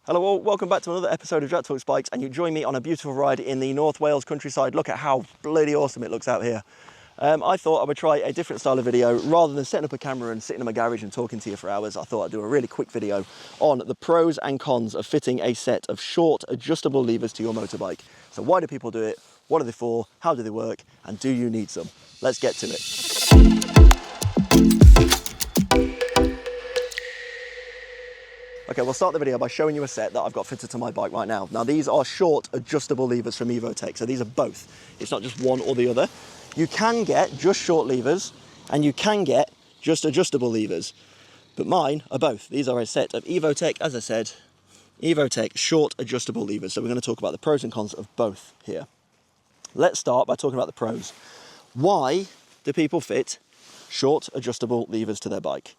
Hello all, welcome back to another episode of Jack Talks Bikes, and you join me on a beautiful ride in the North Wales countryside. Look at how bloody awesome it looks out here. I thought I would try a different style of video. Rather than setting up a camera and sitting in my garage and talking to you for hours, I thought I'd do a really quick video on the pros and cons of fitting a set of short adjustable levers to your motorbike. So why do people do it? What are they for? How do they work? And do you need some? Let's get to it. Okay, we'll start the video by showing you a set that I've got fitted to my bike right now. Now, these are short adjustable levers from Evotech, so these are both. It's not just one or the other. You can get just short levers, and you can get just adjustable levers, but mine are both. These are a set of Evotech, as I said, Evotech short adjustable levers. So we're going to talk about the pros and cons of both here. Let's start by talking about the pros. Why do people fit short adjustable levers to their bike?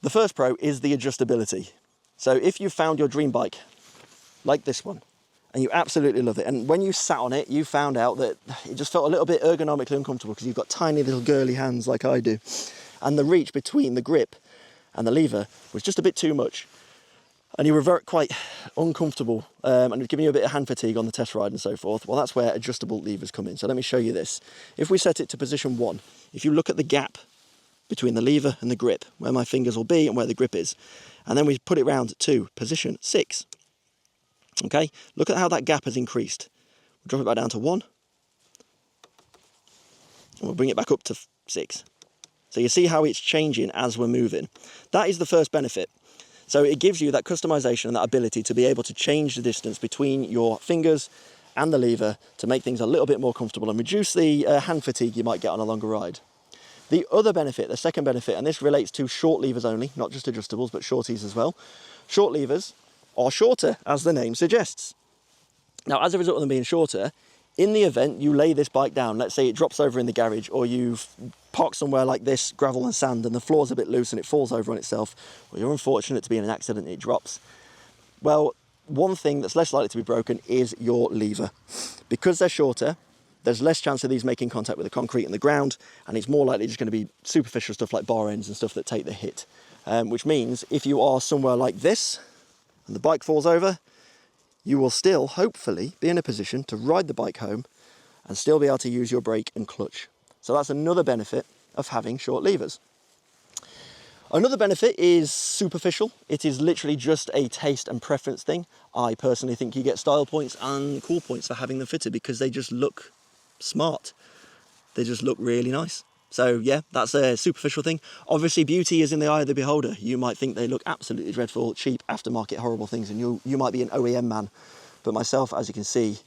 The first pro is the adjustability. So if you found your dream bike, like this one, and you absolutely love it, and when you sat on it, you found out that it just felt a little bit ergonomically uncomfortable because you've got tiny little girly hands like I do, and the reach between the grip and the lever was just a bit too much, and you were quite uncomfortable, and it was giving you a bit of hand fatigue on the test ride and so forth. Well, that's where adjustable levers come in. So let me show you this. If we set it to position 1, if you look at the gap between the lever and the grip, where my fingers will be and where the grip is, and then we put it round to position 6. Okay, look at how that gap has increased. We'll drop it back down to 1, and we'll bring it back up to 6. So you see how it's changing as we're moving. That is the first benefit. So it gives you that customization and that ability to be able to change the distance between your fingers and the lever to make things a little bit more comfortable and reduce the hand fatigue you might get on a longer ride. The other benefit, the second benefit, and this relates to short levers only, not just adjustables, but shorties as well. Short levers are shorter, as the name suggests. Now, as a result of them being shorter, in the event you lay this bike down, let's say it drops over in the garage, or you've parked somewhere like this, gravel and sand, and the floor's a bit loose and it falls over on itself, or you're unfortunate to be in an accident and it drops. Well, one thing that's less likely to be broken is your lever. Because they're shorter, there's less chance of these making contact with the concrete and the ground, and it's more likely just going to be superficial stuff like bar ends and stuff that take the hit. Which means if you are somewhere like this and the bike falls over, you will still hopefully be in a position to ride the bike home and still be able to use your brake and clutch. So that's another benefit of having short levers. Another benefit is superficial. It is literally just a taste and preference thing. I personally think you get style points and cool points for having them fitted because they just look smart. They just look really nice. So yeah, that's a superficial thing. Obviously, beauty is in the eye of the beholder. You might think they look absolutely dreadful, cheap, aftermarket, horrible things, and you might be an OEM man. But myself, as you can see,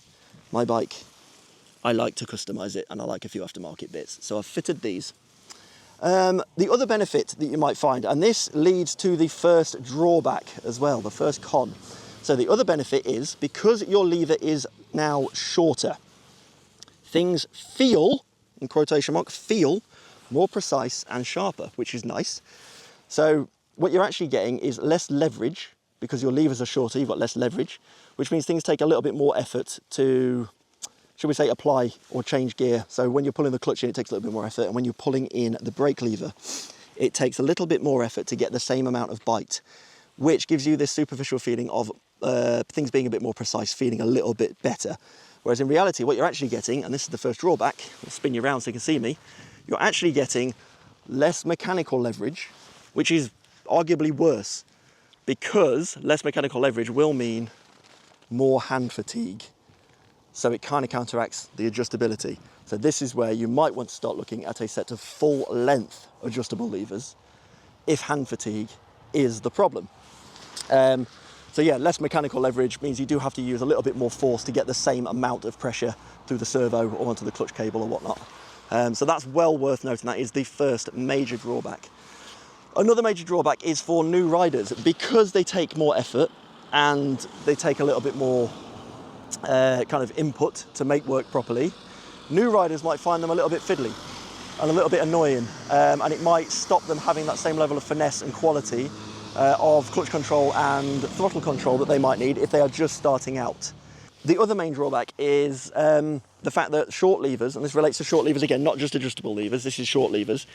my bike, I like to customize it, and I like a few aftermarket bits. So I've fitted these. The other benefit that you might find, and this leads to the first drawback as well, the first con. So the other benefit is, because your lever is now shorter, things feel, in quotation marks, feel more precise and sharper, which is nice. So what you're actually getting is less leverage. Because your levers are shorter, you've got less leverage, which means things take a little bit more effort to, should we say, apply or change gear. So when you're pulling the clutch in, it takes a little bit more effort, and when you're pulling in the brake lever, it takes a little bit more effort to get the same amount of bite, which gives you this superficial feeling of things being a bit more precise, feeling a little bit better. Whereas in reality, what you're actually getting, and this is the first drawback, I'll spin you around so you can see me, you're actually getting less mechanical leverage, which is arguably worse, because less mechanical leverage will mean more hand fatigue. So it kind of counteracts the adjustability. So this is where you might want to start looking at a set of full length adjustable levers if hand fatigue is the problem. So yeah, less mechanical leverage means you do have to use a little bit more force to get the same amount of pressure through the servo or onto the clutch cable or whatnot. So that's well worth noting. That is the first major drawback. Another major drawback is for new riders. Because they take more effort and they take a little bit more kind of input to make work properly, new riders might find them a little bit fiddly and a little bit annoying, and it might stop them having that same level of finesse and quality of clutch control and throttle control that they might need if they are just starting out. The other main drawback is the fact that short levers, and this relates to short levers again, not just adjustable levers, this is short levers,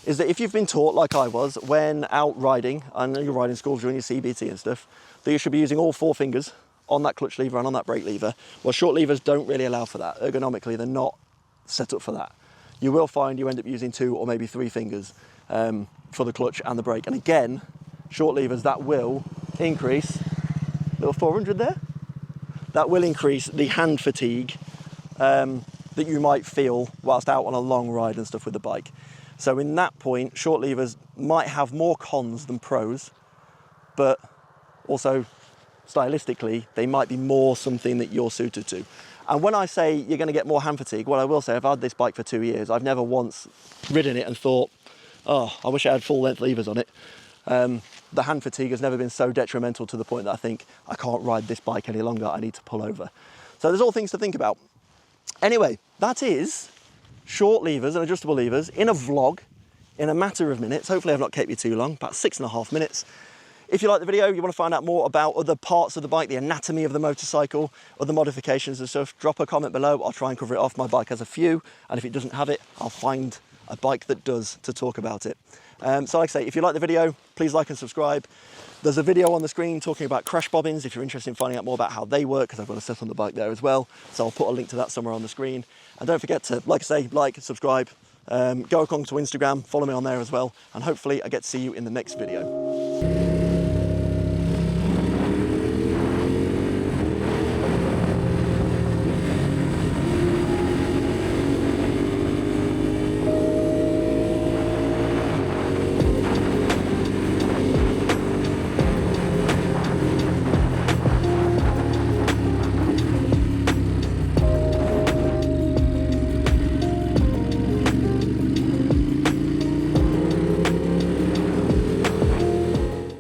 is that if you've been taught, like I was, when out riding, and you're riding schools during your CBT and stuff, that you should be using all 4 fingers on that clutch lever and on that brake lever. Well, short levers don't really allow for that. Ergonomically, they're not set up for that. You will find you end up using 2 or maybe 3 fingers for the clutch and the brake. And again, short levers, that will increase, little 400 there, that will increase the hand fatigue that you might feel whilst out on a long ride and stuff with the bike. So in that point, short levers might have more cons than pros, but also stylistically, they might be more something that you're suited to. And when I say you're going to get more hand fatigue, what I will say, I've had this bike for 2 years. I've never once ridden it and thought, oh, I wish I had full length levers on it. The hand fatigue has never been so detrimental to the point that I think I can't ride this bike any longer. I need to pull over. So there's all things to think about. Anyway, that is short levers and adjustable levers in a vlog in a matter of minutes. Hopefully I've not kept you too long, about 6.5 minutes. If you like the video, you want to find out more about other parts of the bike, the anatomy of the motorcycle, other modifications and stuff, drop a comment below. I'll try and cover it off. My bike has a few, and if it doesn't have it, I'll find a bike that does to talk about it. So like I say, if you like the video, please like and subscribe. There's a video on the screen talking about crash bobbins if you're interested in finding out more about how they work, because I've got a set on the bike there as well. So I'll put a link to that somewhere on the screen. And don't forget to, like I say, like, subscribe, go along to Instagram, follow me on there as well. And hopefully I get to see you in the next video.